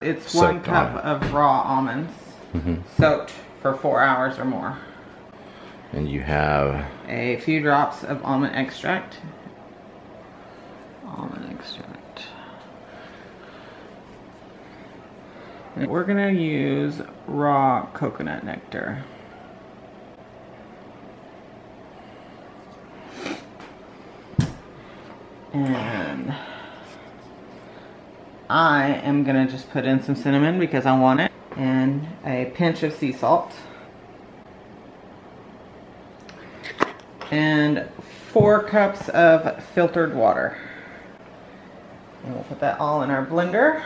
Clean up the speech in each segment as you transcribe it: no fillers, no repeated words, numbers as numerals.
It's 1 cup of raw almonds soaked for 4 hours or more. And you have a few drops of almond extract. Almond extract. And we're gonna use raw coconut nectar. And I am gonna just put in some cinnamon because I want it, and a pinch of sea salt, and 4 cups of filtered water. And we'll put that all in our blender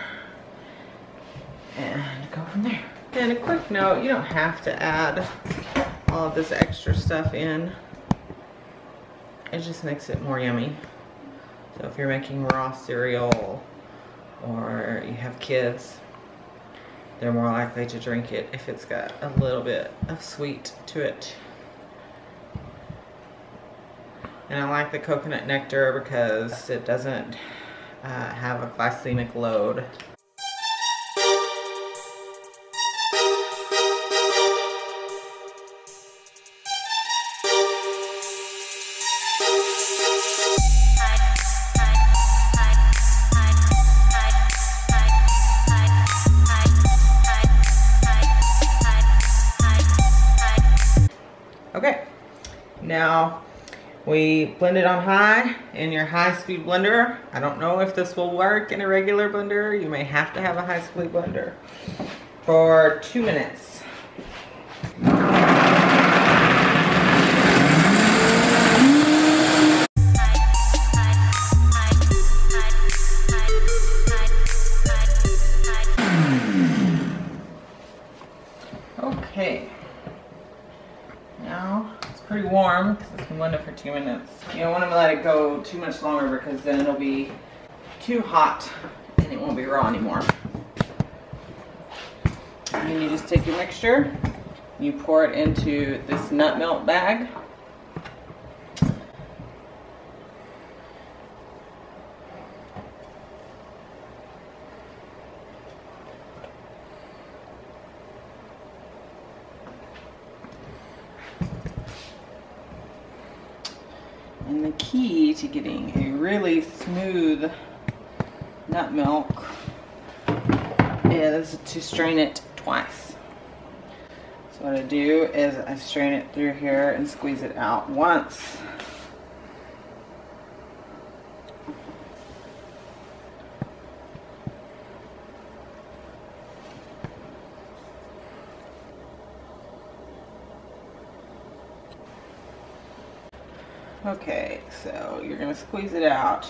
and go from there. And a quick note, you don't have to add all of this extra stuff in. It just makes it more yummy. So if you're making raw cereal, or you have kids, they're more likely to drink it if it's got a little bit of sweet to it. And I like the coconut nectar because it doesn't have a glycemic load. Okay, now we blend it on high in your high-speed blender. I don't know if this will work in a regular blender. You may have to have a high-speed blender for 2 minutes. Okay. Now, it's pretty warm because it's been blended for 2 minutes. You don't want to let it go too much longer because then it'll be too hot and it won't be raw anymore. And then you just take your mixture, you pour it into this nut milk bag. And the key to getting a really smooth nut milk is to strain it twice. So what I do is I strain it through here and squeeze it out once. Okay, so you're going to squeeze it out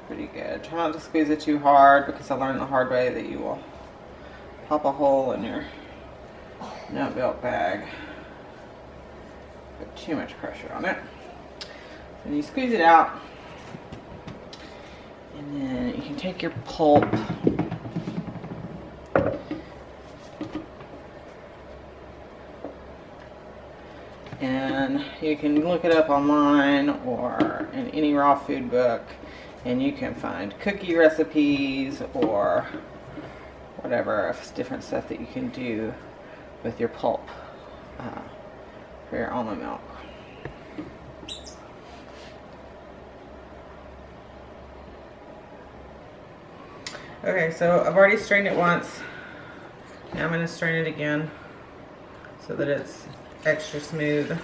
pretty good. Try not to squeeze it too hard because I learned the hard way that you will pop a hole in your nut milk bag. Put too much pressure on it. Then you squeeze it out, and then you can take your pulp and you can look it up online or in any raw food book, and you can find cookie recipes or whatever different stuff that you can do with your pulp for your almond milk. Okay, so I've already strained it once. Now I'm going to strain it again so that it's extra smooth.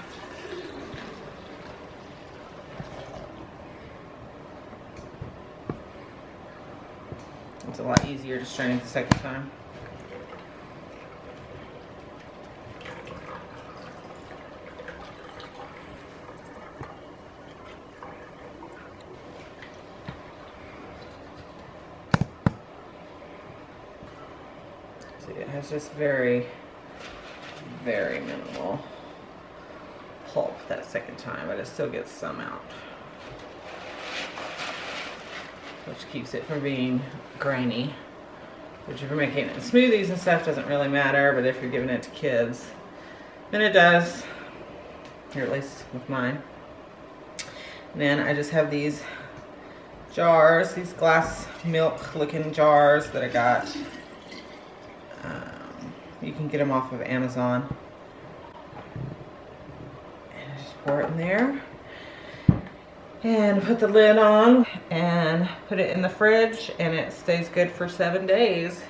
It's a lot easier to strain it the second time. See, it has just very minimal pulp that second time, but it still gets some out, which keeps it from being grainy. Which if you're making it in smoothies and stuff doesn't really matter, but if you're giving it to kids, then it does. Here, at least with mine. And then I just have these jars, these glass milk looking jars that I got. You can get them off of Amazon. And I just pour it in there. And put the lid on and put it in the fridge, and it stays good for 7 days.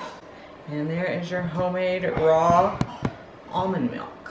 And there is your homemade raw almond milk.